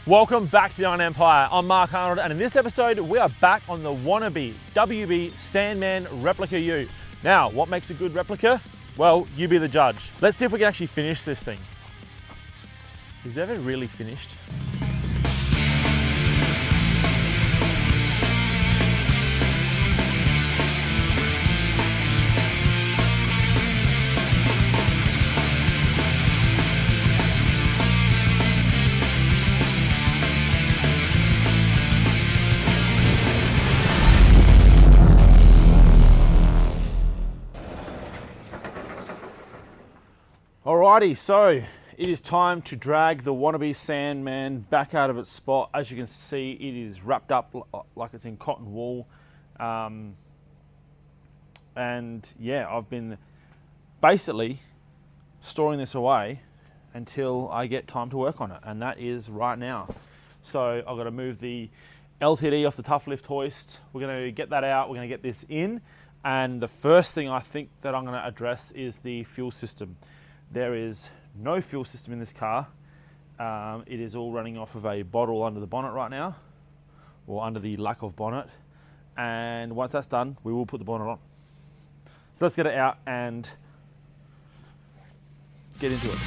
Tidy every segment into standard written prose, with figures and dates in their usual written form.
Welcome back to the Iron Empire. I'm Mark Arnold, and in this episode, we are back on the wannabe WB Sandman Replica U. Now, what makes a good replica? Well, you be the judge. Let's see if we can actually finish this thing. Is it ever really finished? Alrighty, so it is time to drag the wannabe Sandman back out of its spot. As you can see, it is wrapped up like it's in cotton wool. And yeah, I've been basically storing this away until I get time to work on it, and that is right now. So I've got to move the LTD off the tough lift hoist. We're going to get that out, we're going to get this in, and the first thing I think that I'm going to address is the fuel system. There is no fuel system in this car. It is all running off of a bottle under the bonnet right now, or under the lack of bonnet. And once that's done, we will put the bonnet on. So let's get it out and get into it.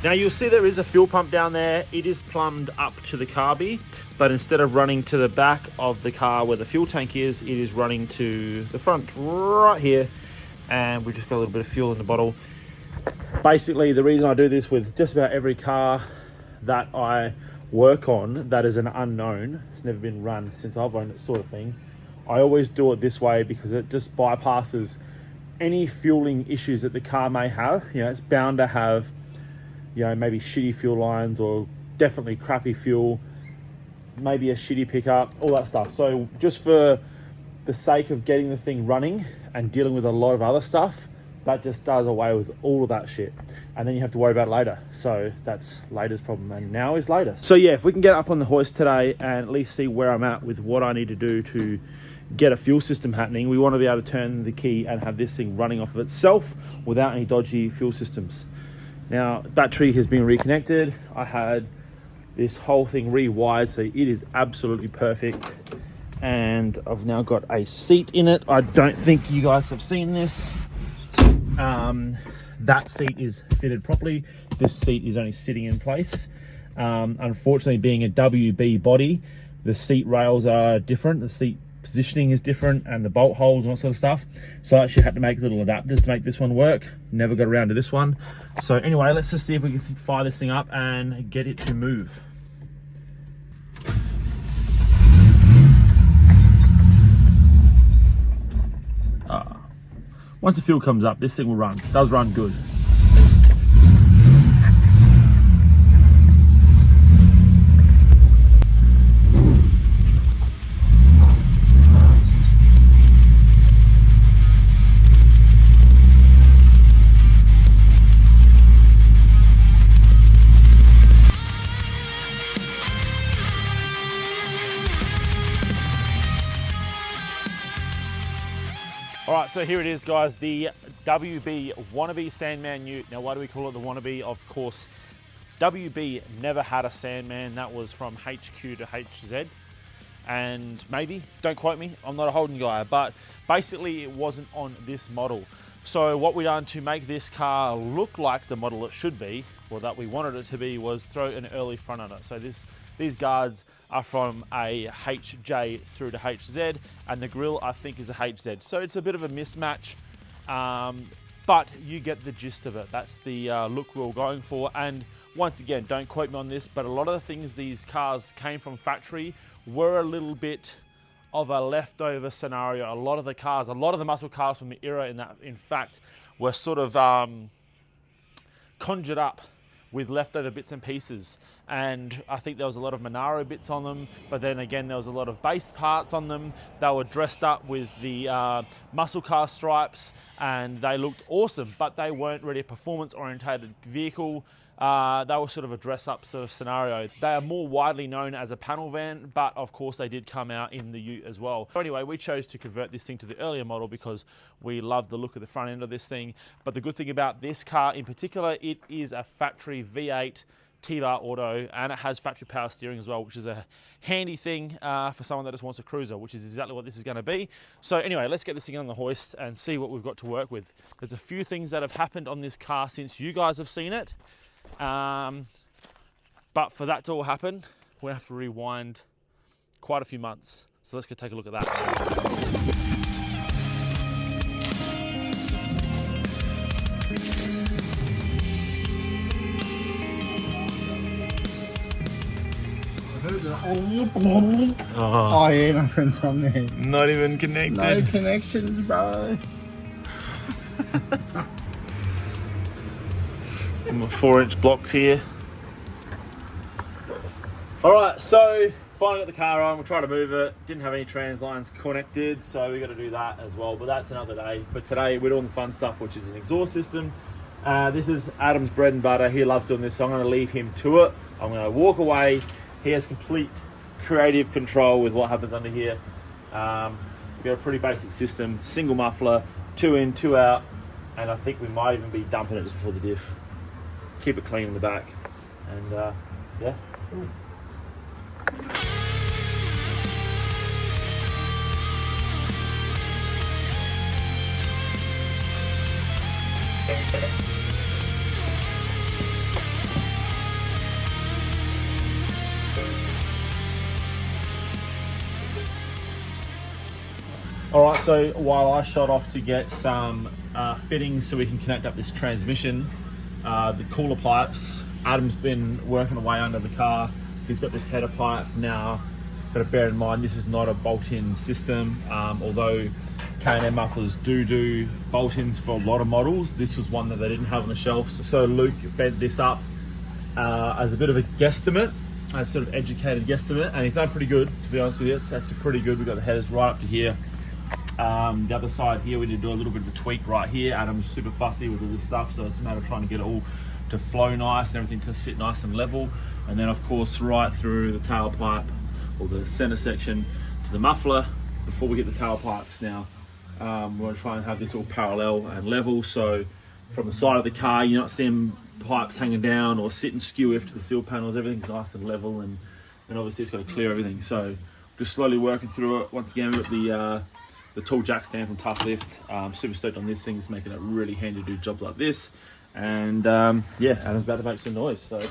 Now you'll see there is a fuel pump down there. It is plumbed up to the carby, but instead of running to the back of the car where the fuel tank is, it is running to the front right here. And we've just got a little bit of fuel in the bottle. Basically, the reason I do this with just about every car that I work on that is an unknown, it's never been run since I've owned it sort of thing, I always do it this way because it just bypasses any fueling issues that the car may have. You know, it's bound to have, you know, maybe shitty fuel lines or definitely crappy fuel, maybe a shitty pickup, all that stuff. So just for the sake of getting the thing running and dealing with a lot of other stuff, that just does away with all of that shit. And then you have to worry about it later. So that's later's problem, and now is later. So yeah, if we can get up on the hoist today and at least see where I'm at with what I need to do to get a fuel system happening, we want to be able to turn the key and have this thing running off of itself without any dodgy fuel systems. Now, battery has been reconnected. I had this whole thing rewired, so it is absolutely perfect. And I've now got a seat in it. I don't think you guys have seen this. That seat is fitted properly. This seat is only sitting in place. Unfortunately, being a WB body, the seat rails are different. The seat positioning is different, and the bolt holes and all sort of stuff. So I actually had to make little adapters to make this one work. Never got around to this one. So anyway, let's just see if we can fire this thing up and get it to move. Once the fuel comes up, this thing will run. It does run good. All right, so here it is, guys, the WB wannabe Sandman Ute. Now, why do we call it the wannabe? Of course, WB never had a Sandman. That was from HQ to HZ. And maybe, don't quote me, I'm not a Holden guy, but basically it wasn't on this model. So what we done to make this car look like the model it should be, or that we wanted it to be, was throw an early front on it. So these guards are from a HJ through to HZ, and the grille I think is a HZ. So it's a bit of a mismatch, but you get the gist of it. That's the look we were going for. And once again, don't quote me on this, but a lot of the things these cars came from factory were a little bit of a leftover scenario. A lot of the muscle cars from the era in fact, were sort of conjured up with leftover bits and pieces. and I think there was a lot of Monaro bits on them, but then again there was a lot of base parts on them. They were dressed up with the muscle car stripes, and they looked awesome, but they weren't really a performance orientated vehicle. They were sort of a dress-up sort of scenario. They are more widely known as a panel van, but of course they did come out in the Ute as well. So anyway, we chose to convert this thing to the earlier model because we love the look of the front end of this thing. But the good thing about this car in particular, it is a factory V8 T-Bar Auto, and it has factory power steering as well, which is a handy thing for someone that just wants a cruiser, which is exactly what this is going to be. So anyway, let's get this thing on the hoist and see what we've got to work with. There's a few things that have happened on this car since you guys have seen it. But for that to all happen, we'll have to rewind quite a few months. So let's go take a look at that. Oh yeah, nothing's on there. Not even connected. No connections, bro. My 4-inch blocks here. All right, so finally got the car on. We'll try to move it. Didn't have any trans lines connected, so we got to do that as well. But that's another day. But today we're doing the fun stuff, which is an exhaust system. This is Adam's bread and butter. He loves doing this, so I'm going to leave him to it. I'm going to walk away. He has complete creative control with what happens under here. We've got a pretty basic system: single muffler, 2 in, 2 out, and I think we might even be dumping it just before the diff. Keep it clean in the back, and yeah. All right, so while I shot off to get some fittings so we can connect up this transmission, the cooler pipes, Adam's been working away under the car. He's got this header pipe now. Got to bear in mind this is not a bolt-in system, although K&M mufflers do bolt-ins for a lot of models. This was one that they didn't have on the shelf, so Luke bent this up as a bit of a guesstimate, a sort of educated guesstimate, and he's done pretty good, to be honest with you. It's actually pretty good. We've got the headers right up to here. The other side here, we did do a little bit of a tweak right here. Adam's super fussy with all this stuff, so it's a matter of trying to get it all to flow nice and everything to sit nice and level. And then of course right through the tailpipe, or the center section, to the muffler. Before we get the tailpipes now, we're going to try and have this all parallel and level, so from the side of the car you're not seeing pipes hanging down or sitting skew to the seal panels. Everything's nice and level, and obviously it's got to clear everything. So just slowly working through it. Once again, we've got the tool jack stand from Tough Lift. Super stoked on this thing. It's making it really handy to do jobs like this. And yeah, Adam's about to make some noise. So.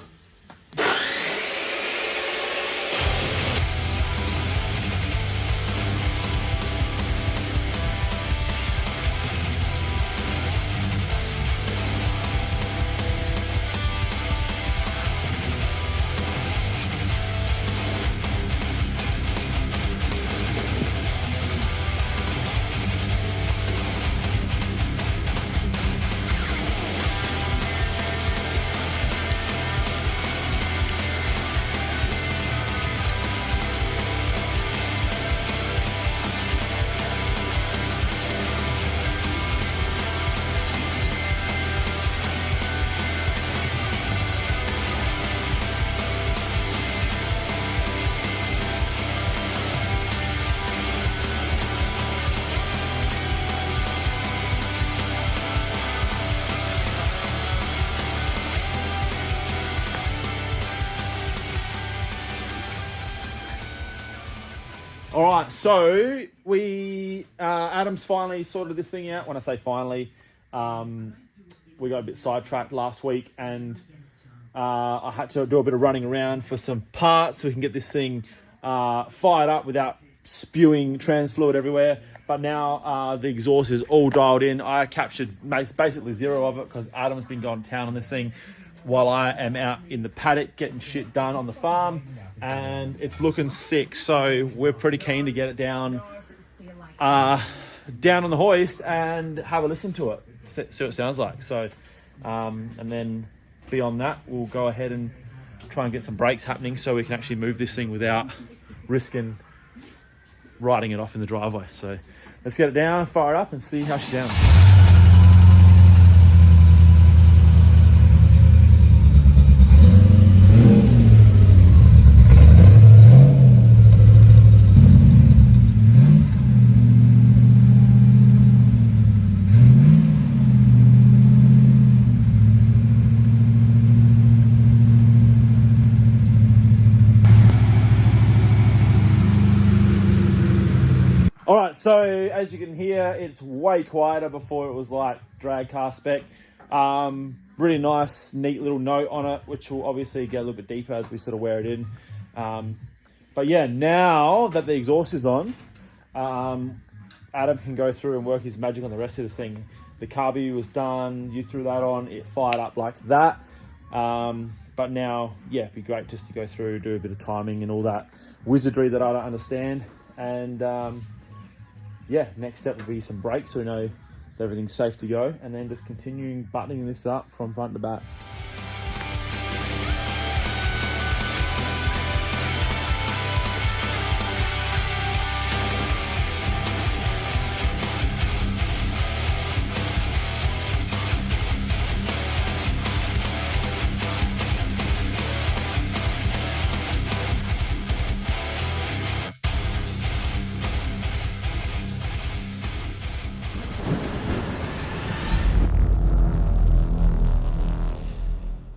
All right, so we Adam's finally sorted this thing out. When I say finally, we got a bit sidetracked last week, and I had to do a bit of running around for some parts so we can get this thing fired up without spewing trans fluid everywhere. But now the exhaust is all dialed in. I captured basically zero of it because Adam's been going to town on this thing while I am out in the paddock getting shit done on the farm, and it's looking sick. So we're pretty keen to get it down on the hoist and have a listen to it, see what it sounds like. So and then beyond that, we'll go ahead and try and get some brakes happening so we can actually move this thing without risking riding it off in the driveway. So let's get it down, fire it up and see how she sounds. All right, so as you can hear, it's way quieter before it was like drag car spec. Really nice, neat little note on it, which will obviously get a little bit deeper as we sort of wear it in. But yeah, now that the exhaust is on, Adam can go through and work his magic on the rest of this thing. The carby was done, you threw that on, it fired up like that. But now, yeah, it'd be great just to go through, do a bit of timing and all that wizardry that I don't understand. And yeah, next step will be some brakes so we know that everything's safe to go, and then just continuing buttoning this up from front to back.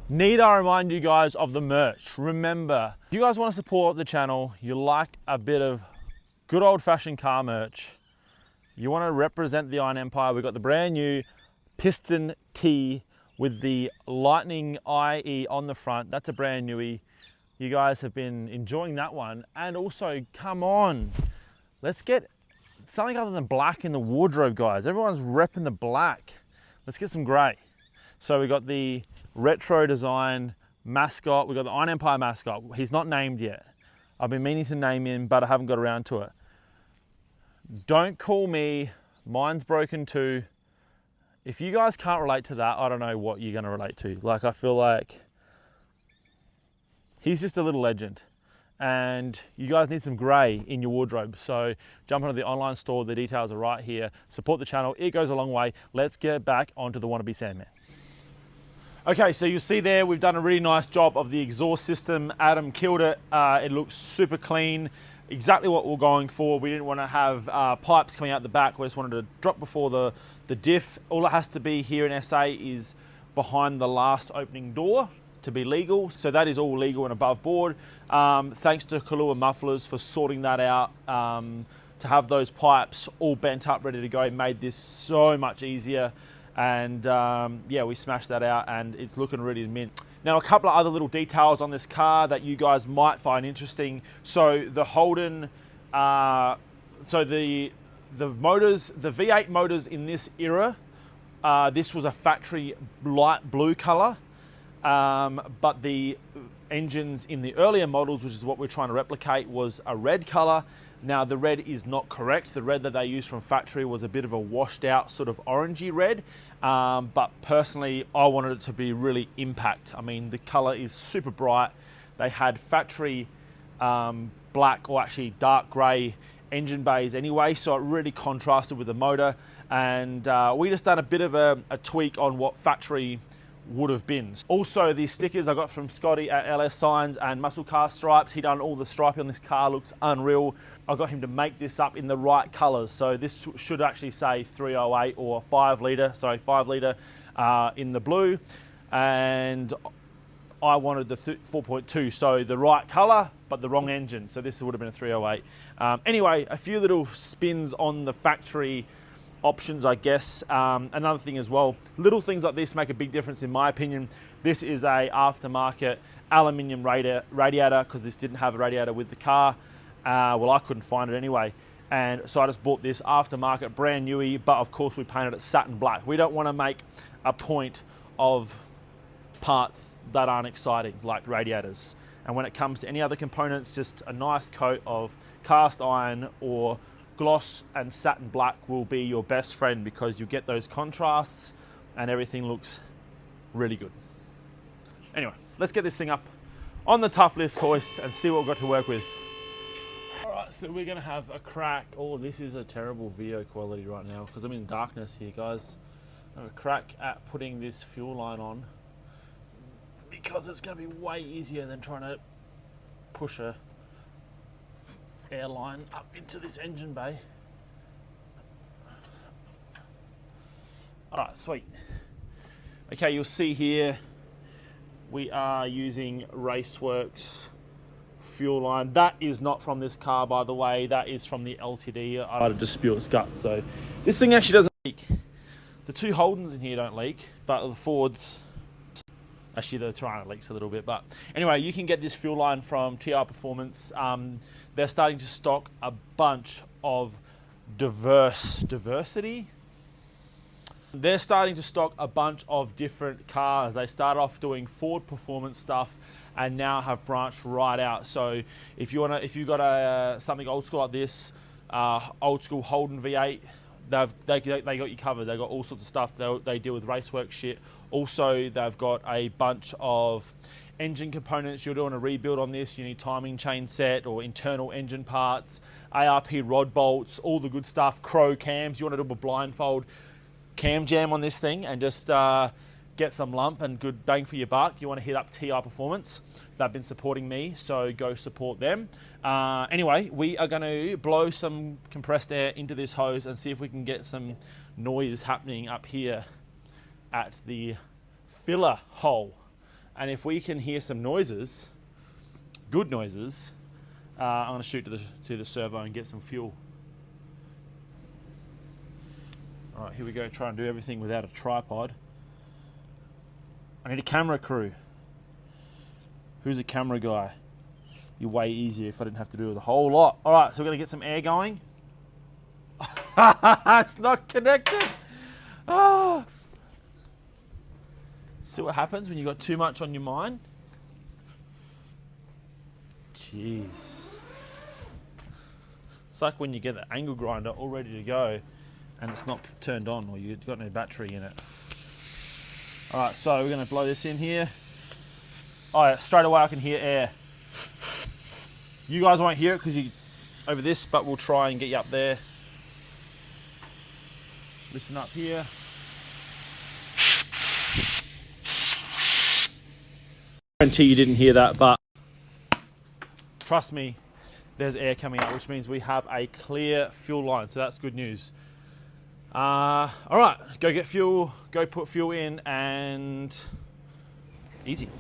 Need I remind you guys of the merch? Remember, if you guys want to support the channel, you like a bit of good old-fashioned car merch, you want to represent the Iron Empire, we've got the brand new piston T with the lightning IE on the front. That's a brand newie. You guys have been enjoying that one. And also, come on, let's get something other than black in the wardrobe, guys. Everyone's repping the black. Let's get some gray. So we got the retro design mascot. We've got the Iron Empire mascot. He's not named yet. I've been meaning to name him, but I haven't got around to it. Don't call me. Mine's broken too. If you guys can't relate to that, I don't know what you're going to relate to. Like, I feel like he's just a little legend. And you guys need some gray in your wardrobe. So jump onto the online store. The details are right here. Support the channel. It goes a long way. Let's get back onto the Wannabe Sandman. Okay, so you see there, we've done a really nice job of the exhaust system. Adam killed it. It looks super clean. Exactly what we're going for. We didn't want to have pipes coming out the back. We just wanted to drop before the diff. All it has to be here in SA is behind the last opening door to be legal. So that is all legal and above board. Thanks to Kuliun Mufflers for sorting that out. To have those pipes all bent up, ready to go, made this so much easier. And yeah, we smashed that out and it's looking really mint. Now, a couple of other little details on this car that you guys might find interesting. So the Holden, so the motors, the V8 motors in this era, this was a factory light blue color, but the engines in the earlier models, which is what we're trying to replicate, was a red color. Now, the red is not correct. The red that they used from factory was a bit of a washed out sort of orangey red. But personally, I wanted it to be really impact. I mean, the color is super bright. They had factory black, or actually dark gray engine bays anyway, so it really contrasted with the motor. And we just done a bit of a tweak on what factory would have been. Also, these stickers I got from Scotty at LS Signs and Muscle Car Stripes. He done all the striping on this car, looks unreal. I got him to make this up in the right colors. So this should actually say 308 or 5 litre, sorry, 5 litre in the blue. And I wanted the 4.2, so the right color, but the wrong engine. So this would have been a 308. Anyway, a few little spins on the factory options, I guess. Another thing as well, little things like this make a big difference in my opinion. This is a aftermarket aluminium radiator because this didn't have a radiator with the car. Well, I couldn't find it anyway. And so I just bought this aftermarket brand newy, but of course we painted it satin black. We don't want to make a point of parts that aren't exciting, like radiators. And when it comes to any other components, just a nice coat of cast iron or gloss and satin black will be your best friend because you get those contrasts and everything looks really good. Anyway, let's get this thing up on the tough lift hoist and see what we've got to work with. All right, so we're gonna have a crack. Oh, this is a terrible video quality right now because I'm in darkness here, guys. I have a crack at putting this fuel line on because it's gonna be way easier than trying to push a airline up into this engine bay. All right, sweet. Okay, you'll see here we are using Raceworks fuel line. That is not from this car, by the way. That is from the LTD. I had to just spew its guts. So this thing actually doesn't leak. The two Holdens in here don't leak, but the Fords, actually the Tirana leaks a little bit. But anyway, you can get this fuel line from T.I Performance. They're starting to stock a bunch of diversity. They're starting to stock a bunch of different cars. They started off doing Ford performance stuff and now have branched right out. So if you got a something old school like this, old school Holden V8, they got you covered. They've got all sorts of stuff. They deal with Racework shit. Also, they've got a bunch of engine components. You're doing a rebuild on this, you need timing chain set or internal engine parts, ARP rod bolts, all the good stuff, crow cams. You want to do a blindfold cam jam on this thing and just get some lump and good bang for your buck, you want to hit up T.I Performance. They've been supporting me, so go support them. Anyway, we are going to blow some compressed air into this hose and see if we can get some noise happening up here at the filler hole. And if we can hear some noises, good noises, I'm going to shoot to the servo and get some fuel. All right, here we go, try and do everything without a tripod. I need a camera crew. Who's a camera guy? Be way easier if I didn't have to do the whole lot. All right, so we're gonna get some air going. It's not connected. Oh. See what happens when you've got too much on your mind? Jeez. It's like when you get the angle grinder all ready to go and it's not turned on or you've got no battery in it. All right, so we're gonna blow this in here. All right, straight away I can hear air. You guys won't hear it because you over this, but we'll try and get you up there. Listen up here. I guarantee you didn't hear that, but trust me, there's air coming out, which means we have a clear fuel line, so that's good news. All right, go get fuel, go put fuel in, and easy.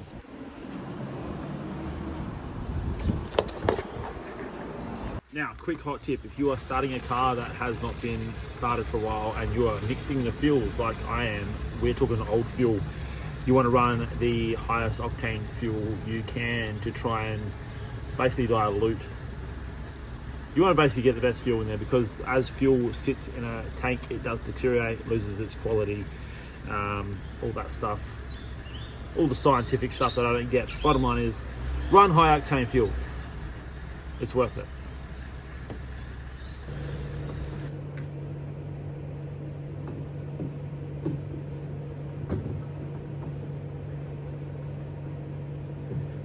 Now, quick hot tip, if you are starting a car that has not been started for a while and you are mixing the fuels like I am, we're talking old fuel, you want to run the highest octane fuel you can to try and basically dilute. You want to basically get the best fuel in there because as fuel sits in a tank, it does deteriorate, loses its quality, all that stuff, all the scientific stuff that I don't get. Bottom line is, run high octane fuel. It's worth it.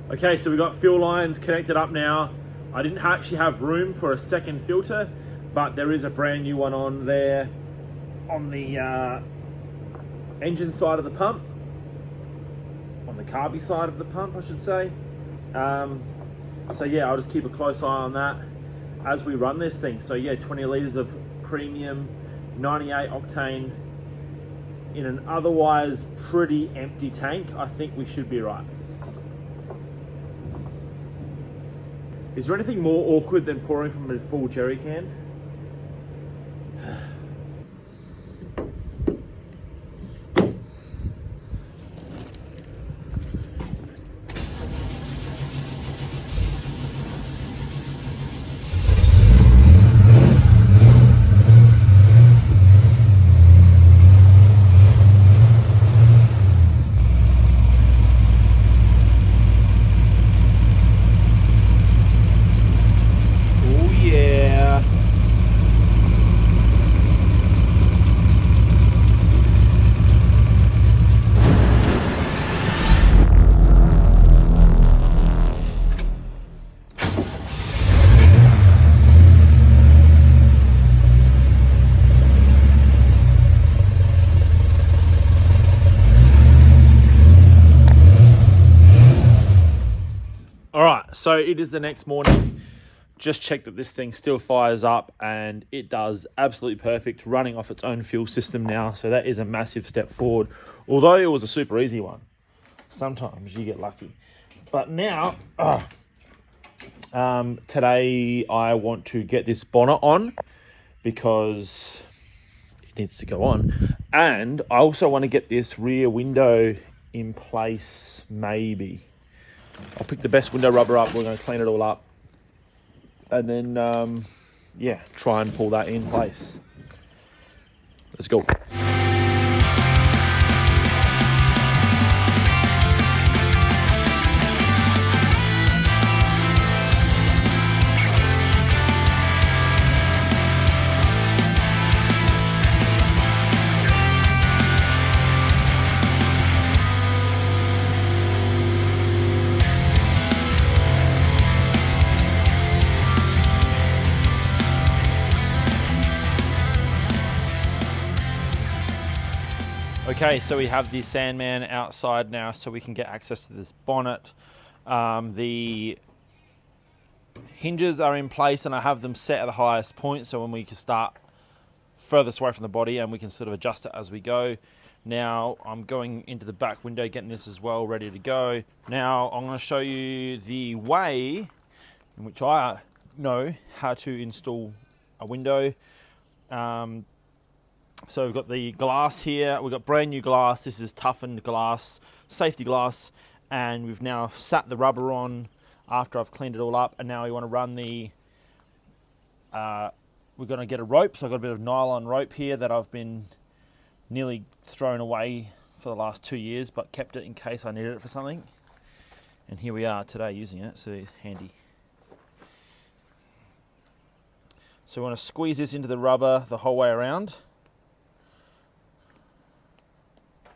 Okay, so we've got fuel lines connected up now. I didn't actually have room for a second filter, but there is a brand new one on there on the engine side of the pump, on the carby side of the pump, I should say. So yeah, I'll just keep a close eye on that as we run this thing. So yeah, 20 litres of premium 98 octane in an otherwise pretty empty tank. I think we should be right. Is there anything more awkward than pouring from a full jerry can? So it is the next morning. Just checked that this thing still fires up, and it does absolutely perfect, running off its own fuel system now. So that is a massive step forward. Although it was a super easy one. Sometimes you get lucky. But now, today I want to get this bonnet on because it needs to go on. And I also want to get this rear window in place, maybe. I'll pick the best window rubber up. We're going to clean it all up. And then, yeah, try and pull that in place. Let's go. Okay, so we have the Sandman outside now so we can get access to this bonnet. The hinges are in place and I have them set at the highest point, so when we can start furthest away from the body and we can sort of adjust it as we go. Now I'm going into the back window, getting this as well ready to go. Now I'm going to show you the way in which I know how to install a window. So we've got the glass here, we've got brand new glass, this is toughened glass, safety glass, and we've now sat the rubber on after I've cleaned it all up, and now we want to run the, we're going to get a rope, so I've got a bit of nylon rope here that I've been nearly thrown away for the last 2 years, but kept it in case I needed it for something. And here we are today using it, so it's handy. So we want to squeeze this into the rubber the whole way around.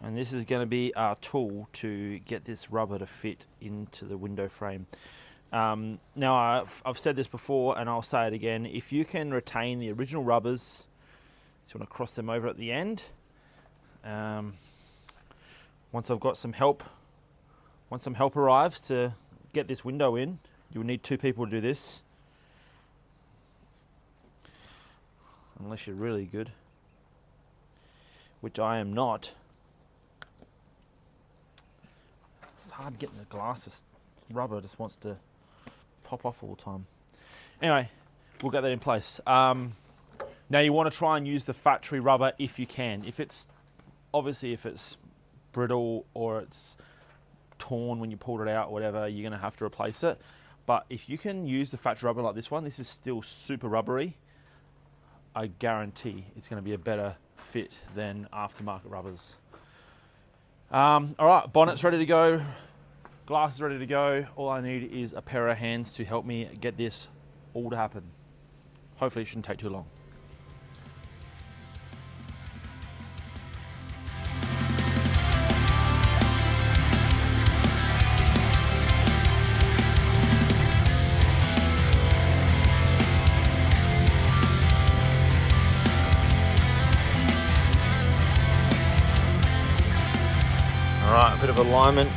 And this is going to be our tool to get this rubber to fit into the window frame. Now, I've said this before and I'll say it again. If you can retain the original rubbers, so you want to cross them over at the end. Once I've got some help, once some help arrives to get this window in, you'll need 2 people to do this. Unless you're really good, which I am not. It's hard getting the glass. Rubber just wants to pop off all the time. Anyway, we'll get that in place. Now you want to try and use the factory rubber if you can. If it's brittle or it's torn when you pulled it out or whatever, you're going to have to replace it. But if you can use the factory rubber like this one, this is still super rubbery. I guarantee it's going to be a better fit than aftermarket rubbers. All right, bonnet's ready to go. Glass is ready to go. All I need is a pair of hands to help me get this all to happen. Hopefully it shouldn't take too long. All right, a bit of alignment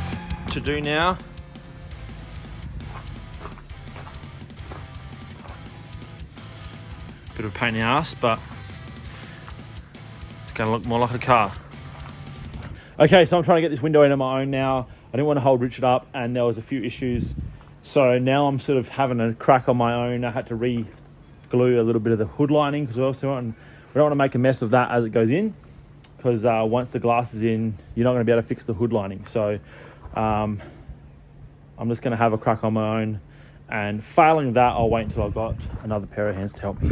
to do now. Bit of a pain in the ass, but it's going to look more like a car. Okay, so I'm trying to get this window in on my own now. I didn't want to hold Richard up, and there was a few issues. So now I'm sort of having a crack on my own. I had to re-glue a little bit of the hood lining because we don't want to make a mess of that as it goes in. Because once the glass is in, you're not going to be able to fix the hood lining. So I'm just going to have a crack on my own, and failing that, I'll wait until I've got another pair of hands to help me.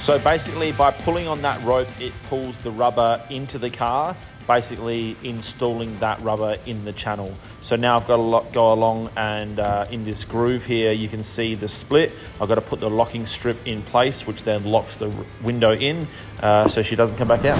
So basically by pulling on that rope, it pulls the rubber into the car, basically installing that rubber in the channel. So now I've got to go along, and in this groove here, you can see the split. I've got to put the locking strip in place, which then locks the window in so she doesn't come back out.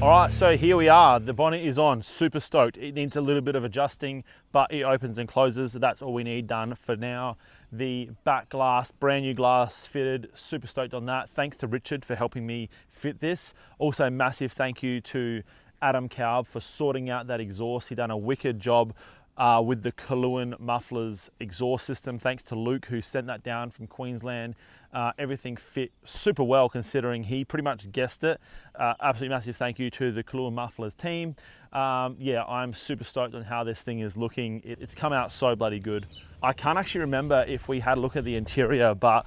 All right, so here we are. The bonnet is on, super stoked. It needs a little bit of adjusting, but it opens and closes. That's all we need done for now. The back glass, brand new glass fitted, super stoked on that. Thanks to Richard for helping me fit this. Also, massive thank you to Adam Kaub for sorting out that exhaust. He done a wicked job with the Kuliun Mufflers exhaust system. Thanks to Luke, who sent that down from Queensland. Everything fit super well considering he pretty much guessed it. Absolutely massive thank you to the Kuliun Mufflers team. Yeah, I'm super stoked on how this thing is looking. It's come out so bloody good. I can't actually remember if we had a look at the interior, but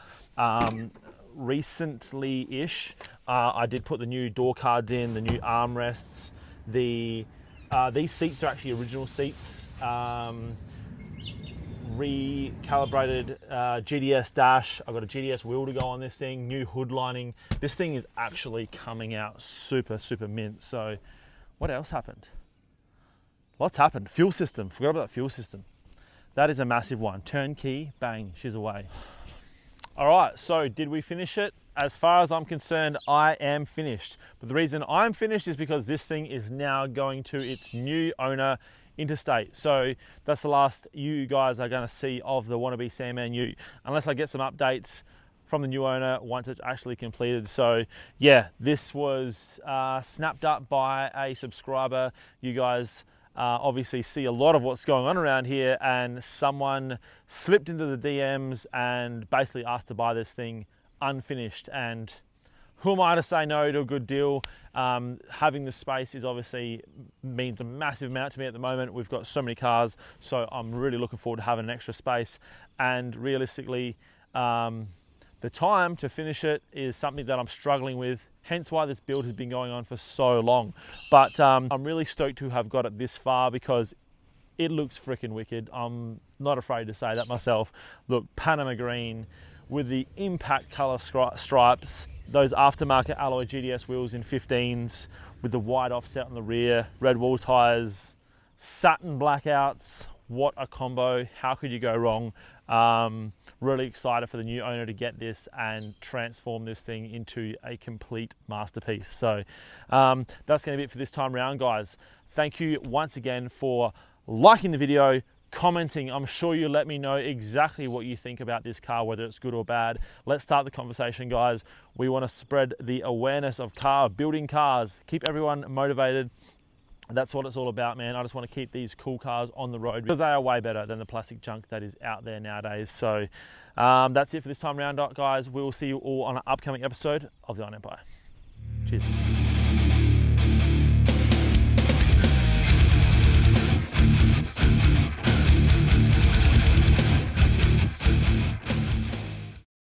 recently-ish, I did put the new door cards in, the new armrests. These seats are actually original seats. Recalibrated GDS dash. I've got a GDS wheel to go on this thing, new hood lining. This thing is actually coming out super mint. So what else happened? Lots happened. Fuel system, forgot about that fuel system. That is a massive one. Turnkey, bang, she's away. All right, so did we finish it? As far as I'm concerned, I am finished. But the reason I'm finished is because this thing is now going to its new owner, interstate. So that's the last you guys are going to see of the wannabe Sandman U, unless I get some updates from the new owner once it's actually completed. So yeah, this was snapped up by a subscriber. You guys obviously see a lot of what's going on around here, and someone slipped into the DMs and basically asked to buy this thing unfinished, and who am I to say no to a good deal? Having the space is obviously means a massive amount to me at the moment. We've got so many cars, so I'm really looking forward to having an extra space, and realistically the time to finish it is something that I'm struggling with, hence why this build has been going on for so long. But I'm really stoked to have got it this far because it looks freaking wicked. I'm not afraid to say that myself. Look, Panama green with the impact color stripes, those aftermarket alloy GDS wheels in 15s with the wide offset on the rear, red wall tires, satin blackouts. What a combo. How could you go wrong? Really excited for the new owner to get this and transform this thing into a complete masterpiece. So that's going to be it for this time around, guys. Thank you once again for liking the video, commenting. I'm sure you'll let me know exactly what you think about this car, whether it's good or bad. Let's start the conversation, guys. We want to spread the awareness of building cars, keep everyone motivated. That's what it's all about, man. I just want to keep these cool cars on the road because they are way better than the plastic junk that is out there nowadays. So that's it for this time around, guys. We will see you all on an upcoming episode of the Iron Empire. Cheers.